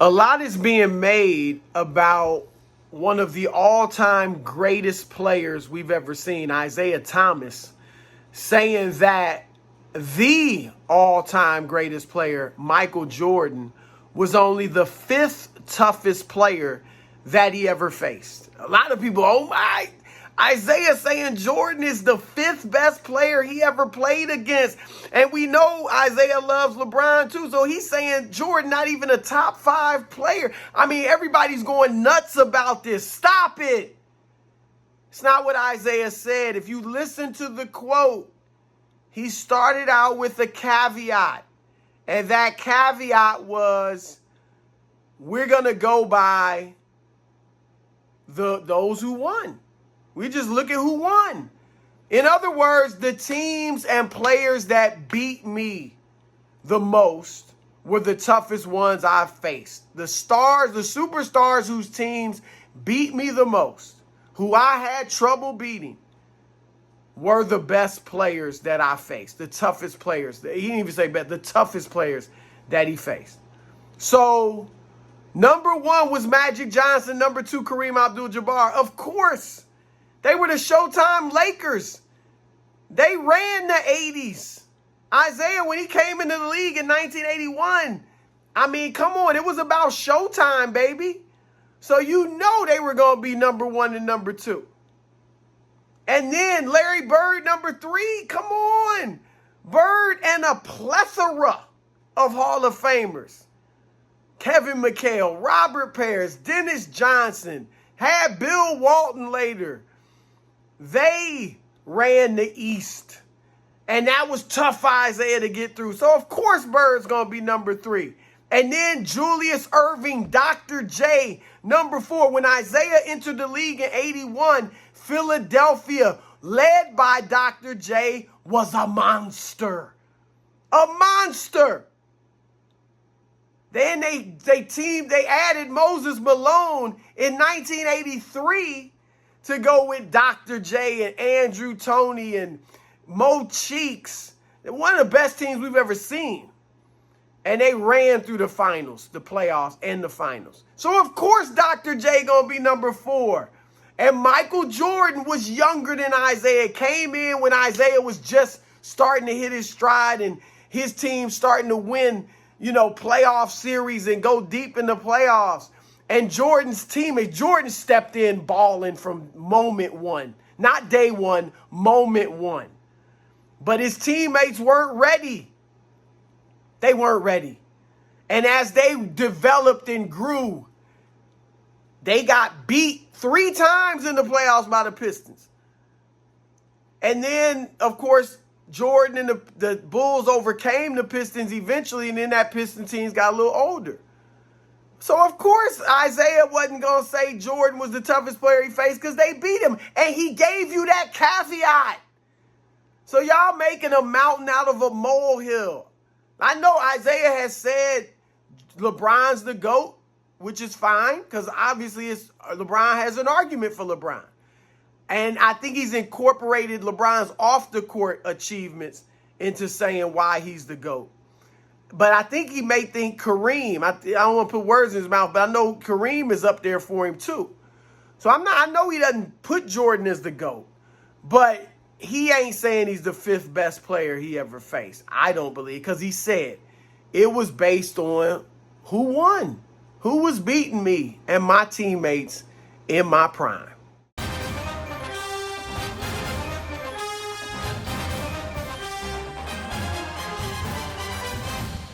A lot is being made about one of the all-time greatest players we've ever seen, Isiah Thomas, saying that the all-time greatest player, Michael Jordan, was only the fifth toughest player that he ever faced. A lot of people, oh my, Isiah saying Jordan is the fifth best player he ever played against. And we know Isiah loves LeBron too. So he's saying Jordan not even a top 5 player. I mean, everybody's going nuts about this. Stop it. It's not what Isiah said. If you listen to the quote, he started out with a caveat. And that caveat was, we're going to go by those who won. We just look at who won. In other words, the teams and players that beat me the most were the toughest ones I've faced. The stars, the superstars whose teams beat me the most, who I had trouble beating, were the best players that I faced. The toughest players. He didn't even say best, the toughest players that he faced. So, number 1 was Magic Johnson. Number 2, Kareem Abdul-Jabbar. Of course. They were the Showtime Lakers. They ran the 80s. Isiah, when he came into the league in 1981, I mean, come on. It was about Showtime, baby. So you know they were going to be number 1 and number 2. And then Larry Bird, number 3. Come on. Bird and a plethora of Hall of Famers. Kevin McHale, Robert Parrish, Dennis Johnson, had Bill Walton later. They ran the East. And that was tough for Isiah to get through. So, of course, Bird's going to be number 3. And then Julius Erving, Dr. J, number 4. When Isiah entered the league in 81, Philadelphia, led by Dr. J, was a monster. A monster. Then they added Moses Malone in 1983 to go with Dr. J and Andrew Toney and Mo Cheeks. One of the best teams we've ever seen. And they ran through the finals, the playoffs, and the finals. So, of course, Dr. J going to be number 4. And Michael Jordan was younger than Isiah. Came in when Isiah was just starting to hit his stride and his team starting to win, playoff series and go deep in the playoffs. And Jordan's teammate, Jordan stepped in balling from moment 1. Not day 1, moment 1. But his teammates weren't ready. They weren't ready. And as they developed and grew, they got beat 3 times in the playoffs by the Pistons. And then, of course, Jordan and the Bulls overcame the Pistons eventually, and then that Piston teams got a little older. So, of course, Isiah wasn't going to say Jordan was the toughest player he faced because they beat him. And he gave you that caveat. So, y'all making a mountain out of a molehill. I know Isiah has said LeBron's the GOAT, which is fine because obviously LeBron has an argument for LeBron. And I think he's incorporated LeBron's off-the-court achievements into saying why he's the GOAT. But I think he may think Kareem, I don't want to put words in his mouth, but I know Kareem is up there for him too. So I know he doesn't put Jordan as the GOAT, but he ain't saying he's the 5th best player he ever faced. I don't believe, because he said it was based on who won, who was beating me and my teammates in my prime.